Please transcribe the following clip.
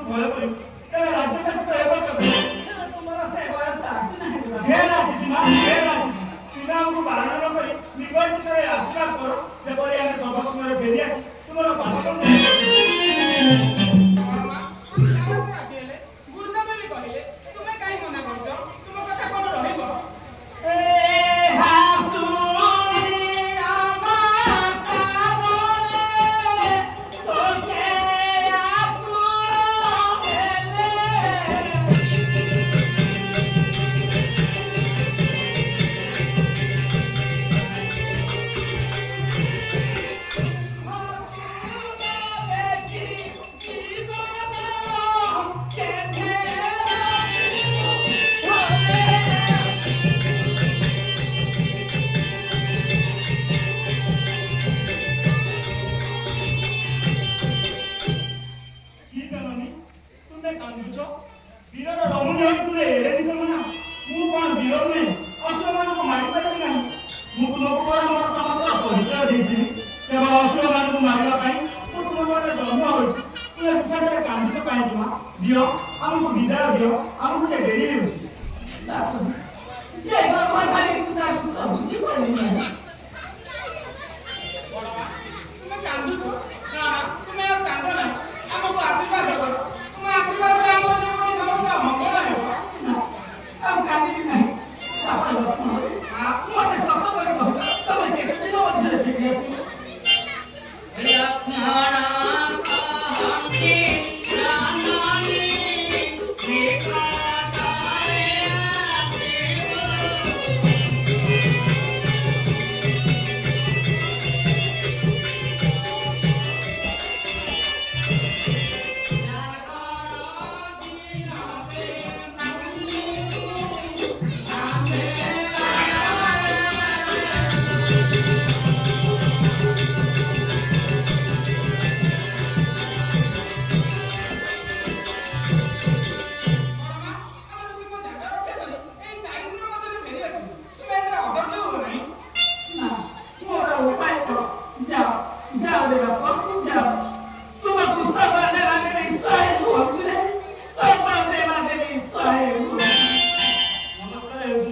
ଭୟ କରି ତେବେ ରାଜ୍ୟ ଶାସକ ହେବ କେବେ? ତୁମର ସେ ବୟସ ଆସିନାହିଁ ଢେର ଆସିଛି ମା, ଢେର ଆସିଛି। ତୁମେ ଆମକୁ ବାରଣ ନ କରି ନିର୍ବାଚିତରେ ଆଶୀର୍ବାଦ କର, ଯେପରି ଆମେ ସବୁ ସମୟରେ ଫେରି ଆସି ତୁମର ପାଠ ବୀରର ରମଣୀ ହୋଇଥିଲେ ଏଡ଼େ ନିଜ ମନା। ମୁଁ କ'ଣ ବୀର ନୁହେଁ? ଅସୁରମାନଙ୍କୁ ମାରିପାରିବି ନାହିଁ। ମୁଁ ଲୋକଙ୍କର ମୋର ସମସ୍ତଙ୍କ ପରିଚୟ ଦେଇଥିଲି। କେବଳ ଅସୁରମାନଙ୍କୁ ମାରିବା ପାଇଁ ମୁଁ ତୁମ ଘରେ ଜନ୍ମ ହୋଇଛି। ତୁମେ ଦୁଃଖରେ କାନ୍ଦୁଛ କାହିଁକି ମା? ଦିଅ ଆମକୁ ବିଦାୟ ଦିଅ, ଆମକୁ ଟିକେ ଡେରି ହେଉଛି। ବୁଝିପାରିଲି ନାହିଁ। ତୁମେ କାନ୍ଦୁଛ? ନା ତୁମେ ଆଉ କାନ୍ଦ ନାହିଁ, ଆମକୁ ଆଶୀର୍ବାଦ କର। ତୁମ ଆଶୀର୍ବାଦରେ ଆମର ଯେପରି ସମସ୍ତ ମଙ୍ଗଳ ହେବ। ଆଉ କାନ୍ଦିବି ନାହିଁ। ମୋତେ ସତ କରି କହ, ତମେ କେତେ ଦିନ ମଧ୍ୟରେ ଫେରି ଆସିବ? ନମସ୍କାର ହେଉଛି